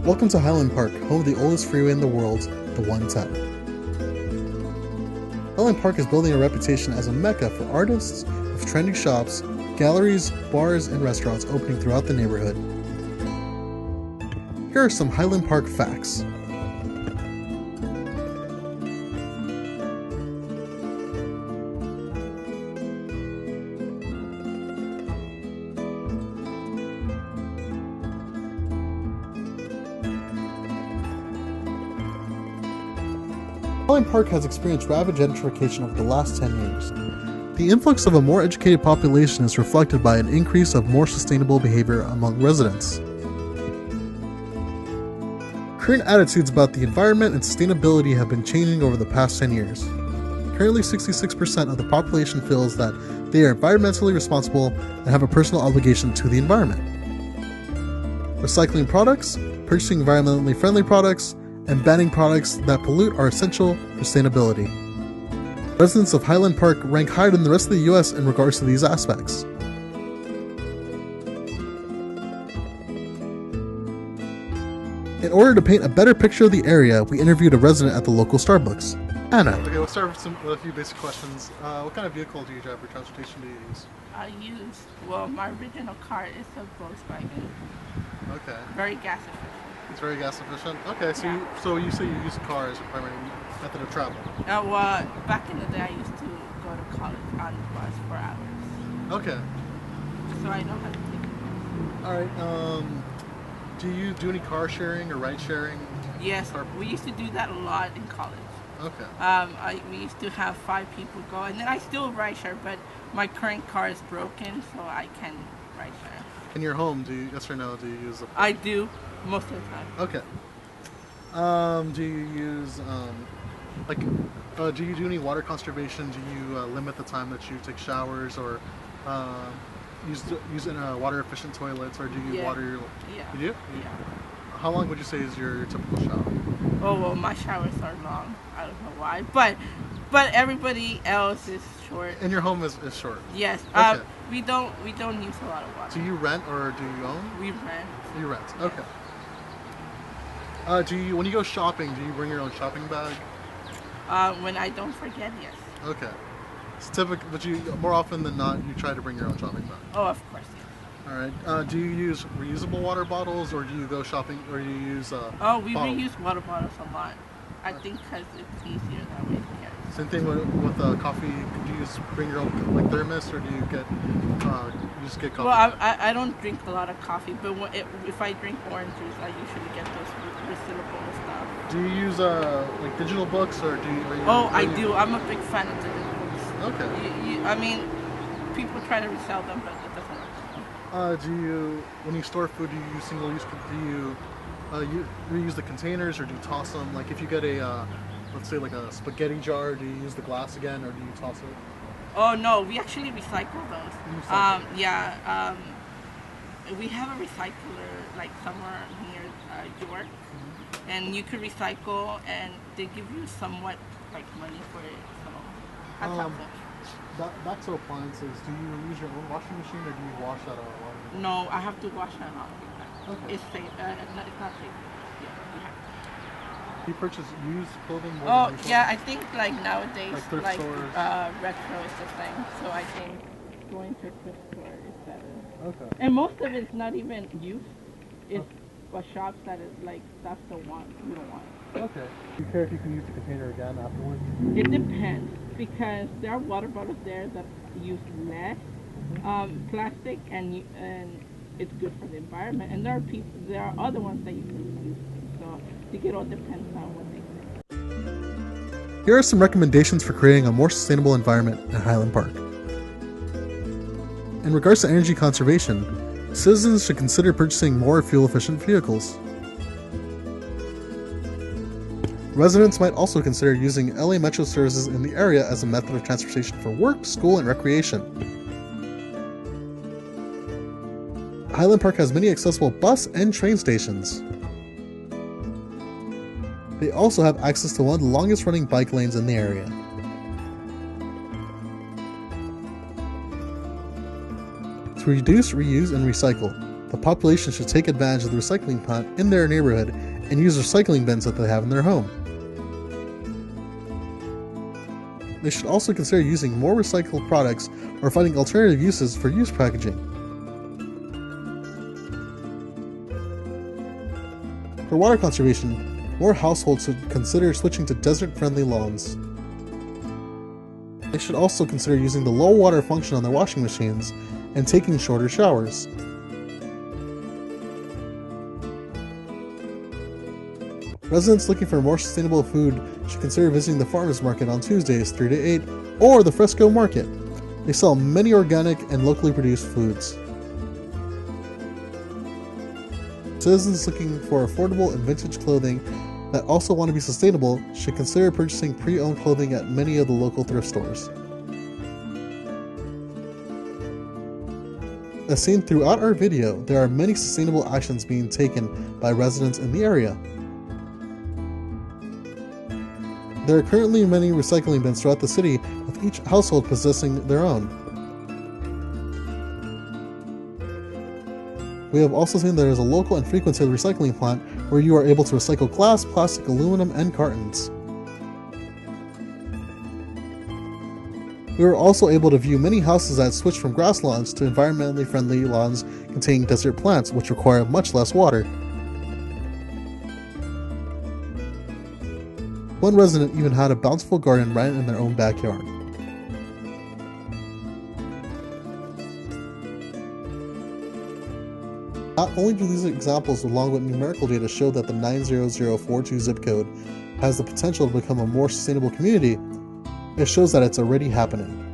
Welcome to Highland Park, home of the oldest freeway in the world, the 110. Highland Park is building a reputation as a mecca for artists, with trendy shops, galleries, bars, and restaurants opening throughout the neighborhood. Here are some Highland Park facts. Highland Park has experienced rapid gentrification over the last 10 years. The influx of a more educated population is reflected by an increase of more sustainable behavior among residents. Current attitudes about the environment and sustainability have been changing over the past 10 years. Currently, 66% of the population feels that they are environmentally responsible and have a personal obligation to the environment. Recycling products, purchasing environmentally friendly products, and banning products that pollute are essential for sustainability. Residents of Highland Park rank higher than the rest of the US in regards to these aspects. In order to paint a better picture of the area, we interviewed a resident at the local Starbucks, Anna. Okay, we'll start with a few basic questions. What kind of vehicle do you drive, or transportation do you use? My original car is a Volkswagen. Okay. Very gas efficient. It's very gas efficient? Okay, so, yeah. you say you use a car as your primary method of travel? Back in the day I used to go to college on the bus for hours. Okay. So I know how to take it. Alright, do you do any car sharing or ride sharing? Yes, we used to do that a lot in college. Okay. We used to have 5 people go, and then I still ride share, but my current car is broken, so I can ride share. In your home, yes or no, do you use a... I do, most of the time. Okay. Do you use, do you do any water conservation? Do you limit the time that you take showers, or use water efficient toilets, or do you water your... Yeah. You do? Yeah. How long would you say is your typical shower? Oh, well, my showers are long. I don't know why, but everybody else is short. And your home is short? Yes. Okay. We don't use a lot of water. Do you rent or do you own? We rent. You rent. Yes. Okay. When you go shopping, do you bring your own shopping bag? When I don't forget, yes. Okay. It's typical, but more often than not, you try to bring your own shopping bag. Oh, of course, yes. All right. Do you use reusable water bottles, or do you go shopping, or do you use we reuse water bottles a lot. I think because it's easier that way to carry. Same thing with coffee. Do you bring your own thermos, or do you just get coffee? Well, I don't drink a lot of coffee, but if I drink orange juice, I usually get those refillable stuff. Do you use digital books, or do you? I do. I'm a big fan of digital books. Okay. I mean, people try to resell them, but it doesn't work. When you store food, do you use single use? Do you reuse the containers, or do you toss them? Like if you get a let's say like a spaghetti jar, do you use the glass again, or do you toss it? Oh no, we actually recycle those. We have a recycler like somewhere near York, and you could recycle, and they give you somewhat like money for it. So that's helpful. Back to appliances. Do you use your own washing machine, or do you wash that out? No, I have to wash that out. Okay. It's safe. It's not safe. Do you purchase used clothing? I think like nowadays, like stores. Retro is the thing. So I think going to a thrift store is better. Okay. And most of it's not even used. It's shops that is like stuff you don't want. Okay. Do you care if you can use the container again afterwards? It depends, because there are water bottles there that use less plastic, and it's good for the environment. And there are other ones that you can use. So it all depends on what they say. Here are some recommendations for creating a more sustainable environment in Highland Park. In regards to energy conservation, citizens should consider purchasing more fuel-efficient vehicles. Residents might also consider using LA Metro services in the area as a method of transportation for work, school, and recreation. Highland Park has many accessible bus and train stations. They also have access to one of the longest running bike lanes in the area. To reduce, reuse, and recycle, the population should take advantage of the recycling plant in their neighborhood and use recycling bins that they have in their home. They should also consider using more recycled products or finding alternative uses for used packaging. For water conservation, more households should consider switching to desert-friendly lawns. They should also consider using the low water function on their washing machines and taking shorter showers. Residents looking for more sustainable food should consider visiting the farmers market on Tuesdays 3 to 8 or the Fresco Market. They sell many organic and locally produced foods. Citizens looking for affordable and vintage clothing that also want to be sustainable should consider purchasing pre-owned clothing at many of the local thrift stores. As seen throughout our video, there are many sustainable actions being taken by residents in the area. There are currently many recycling bins throughout the city, with each household possessing their own. We have also seen there is a local and frequented recycling plant where you are able to recycle glass, plastic, aluminum, and cartons. We were also able to view many houses that switched from grass lawns to environmentally friendly lawns containing desert plants, which require much less water. One resident even had a bountiful garden right in their own backyard. Not only do these examples along with numerical data show that the 90042 zip code has the potential to become a more sustainable community, it shows that it's already happening.